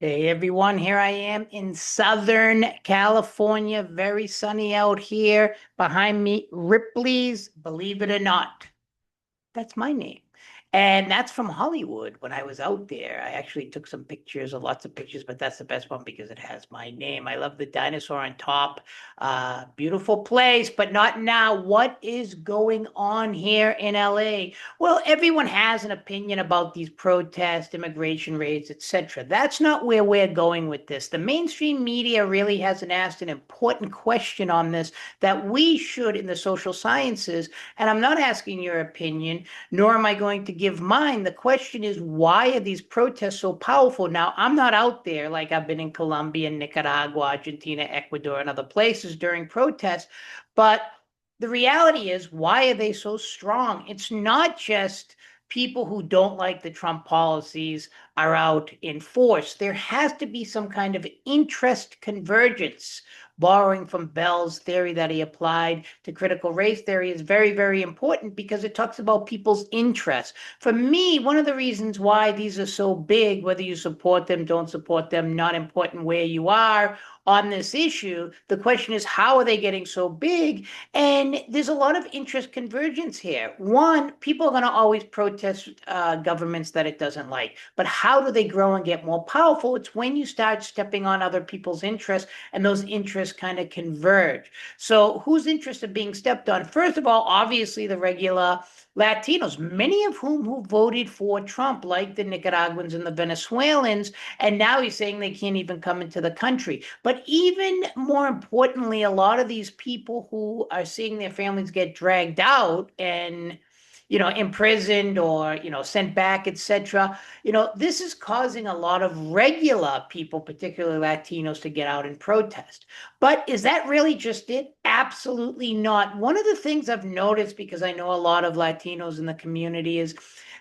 Hey everyone, here I am in Southern California. Very sunny out here. Behind me, Ripley's, believe it or not. That's my name. And that's from Hollywood. When I was out there, I actually took some pictures, or lots of pictures, but that's the best one because it has my name. I love the dinosaur on top. Beautiful place, but not now. What is going on here in LA? Well, everyone has an opinion about these protests, immigration raids, etc. That's not where we're going with this. The mainstream media really hasn't asked an important question on this that we should in the social sciences. And I'm not asking your opinion, nor am I going to give mine. The question is, why are these protests so powerful? Now, I'm not out there like I've been in Colombia, Nicaragua, Argentina, Ecuador, and other places during protests, but the reality is, why are they so strong? It's not just people who don't like the Trump policies are out in force. There has to be some kind of interest convergence. Borrowing from Bell's theory that he applied to critical race theory is very, very important because it talks about people's interests. For me, one of the reasons why these are so big, whether you support them, don't support them, not important where you are on this issue, the question is, how are they getting so big? And there's a lot of interest convergence here. One, people are going to always protest governments that it doesn't like. But how do they grow and get more powerful? It's when you start stepping on other people's interests and those interests kind of converge. So, whose interests are being stepped on? First of all, obviously, the regular Latinos, many of whom who voted for Trump, like the Nicaraguans and the Venezuelans, and now he's saying they can't even come into the country. But even more importantly, a lot of these people who are seeing their families get dragged out and imprisoned or sent back, etc. This is causing a lot of regular people, particularly Latinos, to get out and protest. But is that really just it? Absolutely not. One of the things I've noticed, because I know a lot of Latinos in the community, is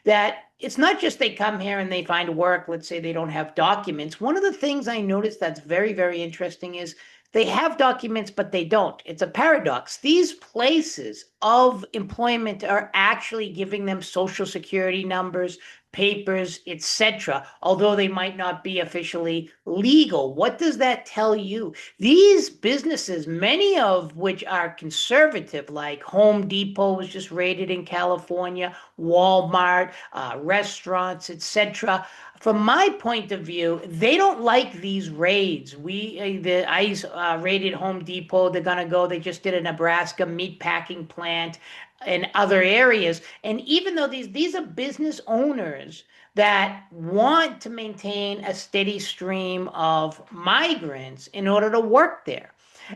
that it's not just they come here and they find work. Let's say they don't have documents. One of the things I noticed that's very, very interesting is they have documents, but they don't. It's a paradox. These places of employment are actually giving them social security numbers, papers, etc., although they might not be officially legal. What does that tell you? These businesses, many of which are conservative, like Home Depot was just raided in California, Walmart, restaurants, etc., from my point of view, they don't like these raids. The ICE raided Home Depot. They're gonna go. They just did a Nebraska meat packing plant and other areas. And even though these are business owners that want to maintain a steady stream of migrants in order to work there.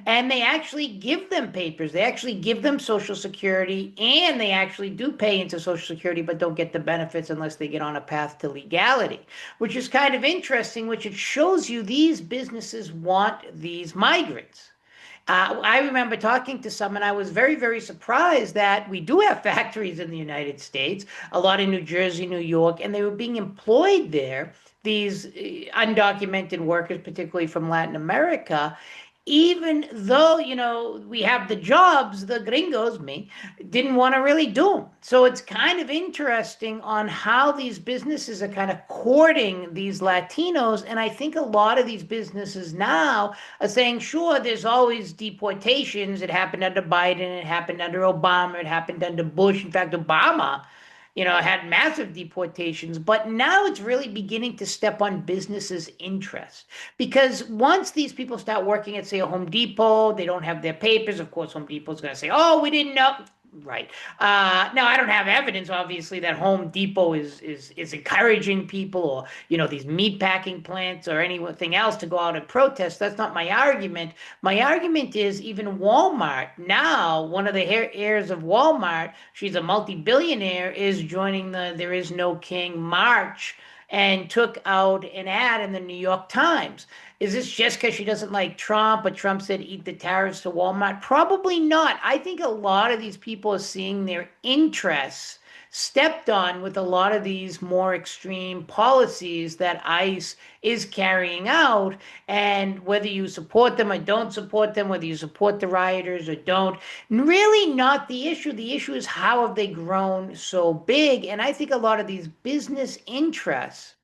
And they actually give them papers. They actually give them Social Security, and they actually do pay into Social Security, but don't get the benefits unless they get on a path to legality, which is kind of interesting, which it shows you these businesses want these migrants. I remember talking to someone, I was very, very surprised that we do have factories in the United States, a lot in New Jersey, New York, and they were being employed there, these undocumented workers, particularly from Latin America. Even though, we have the jobs, the gringos, me, didn't want to really do them. So it's kind of interesting on how these businesses are kind of courting these Latinos. And I think a lot of these businesses now are saying, sure, there's always deportations. It happened under Biden, it happened under Obama, it happened under Bush. In fact, Obama, had massive deportations, but now it's really beginning to step on businesses' interest. Because once these people start working at, say, a Home Depot, they don't have their papers. Of course, Home Depot's going to say, oh, we didn't know. Right. Now, I don't have evidence, obviously, that Home Depot is encouraging people or, these meat packing plants or anything else to go out and protest. That's not my argument. My argument is even Walmart, now, one of the heirs of Walmart, she's a multi-billionaire, is joining the There Is No King march and took out an ad in the New York Times. Is this just because she doesn't like Trump, but Trump said eat the tariffs to Walmart? Probably not. I think a lot of these people are seeing their interests stepped on with a lot of these more extreme policies that ICE is carrying out. And whether you support them or don't support them, whether you support the rioters or don't, really not the issue. The issue is how have they grown so big? And I think a lot of these business interests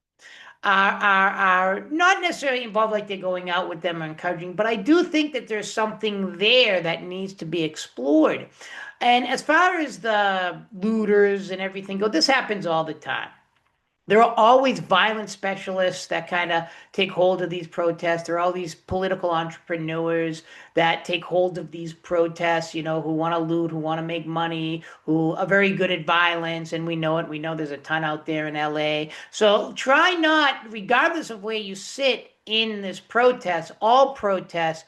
are not necessarily involved like they're going out with them or encouraging, but I do think that there's something there that needs to be explored. And as far as the looters and everything go, this happens all the time. There are always violent specialists that kind of take hold of these protests. There are all these political entrepreneurs that take hold of these protests, who want to loot, who want to make money, who are very good at violence. And we know it. We know there's a ton out there in LA. So try not, regardless of where you sit in this protest, all protests,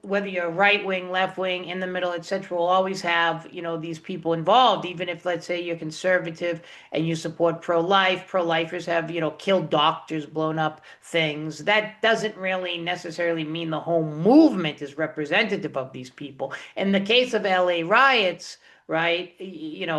whether you're right wing, left wing, in the middle, etc., will always have, these people involved. Even if, let's say, you're conservative and you support pro-life, pro-lifers have, killed doctors, blown up things. That doesn't really necessarily mean the whole movement is representative of these people. In the case of LA riots, right,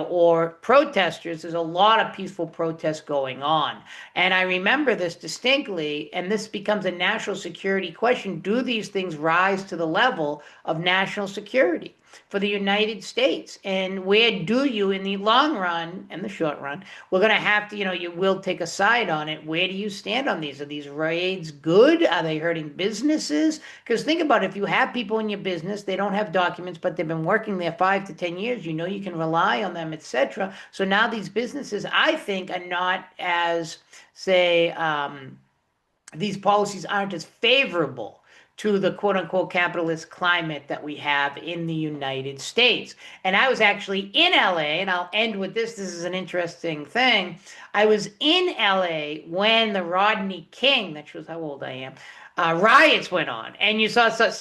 or protesters, there's a lot of peaceful protests going on. And I remember this distinctly, and this becomes a national security question. Do these things rise to the level of national security for the United States? And where do you, in the long run and the short run, we're going to have to, you will take a side on it. Where do you stand on these? Are these raids good? Are they hurting businesses? Because think about it, if you have people in your business, they don't have documents, but they've been working there 5 to 10 years, you can rely on them, etc. So now these businesses, I think, are not as, say, these policies aren't as favorable to the quote unquote capitalist climate that we have in the United States. And I was actually in LA, and I'll end with this. This is an interesting thing. I was in LA when the Rodney King, that shows how old I am, riots went on, and you saw such,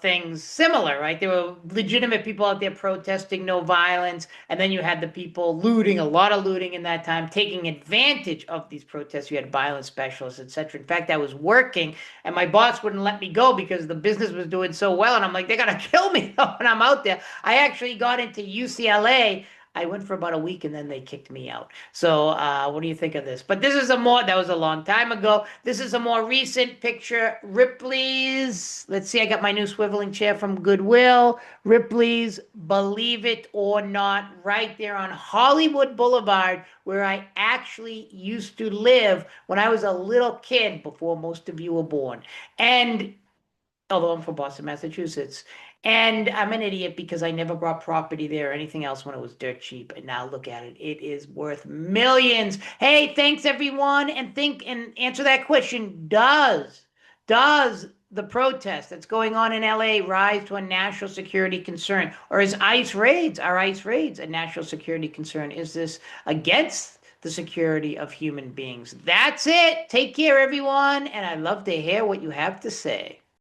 things similar, right? There were legitimate people out there protesting no violence, and then you had the people looting, a lot of looting in that time, taking advantage of these protests. You had violence specialists, etc. In fact, I was working, and my boss wouldn't let me go because the business was doing so well, and I'm like, they're gonna kill me when I'm out there. I actually got into UCLA. I went for about a week and then they kicked me out. So, what do you think of this? But this is that was a long time ago. This is a more recent picture. Ripley's, let's see, I got my new swiveling chair from Goodwill. Ripley's, believe it or not, right there on Hollywood Boulevard, where I actually used to live when I was a little kid before most of you were born. And although I'm from Boston, Massachusetts. And I'm an idiot because I never bought property there or anything else when it was dirt cheap. And now look at it. It is worth millions. Hey, thanks everyone. And think and answer that question. Does the protest that's going on in LA rise to a national security concern? Or are ICE raids a national security concern? Is this against the security of human beings? That's it. Take care, everyone. And I'd love to hear what you have to say.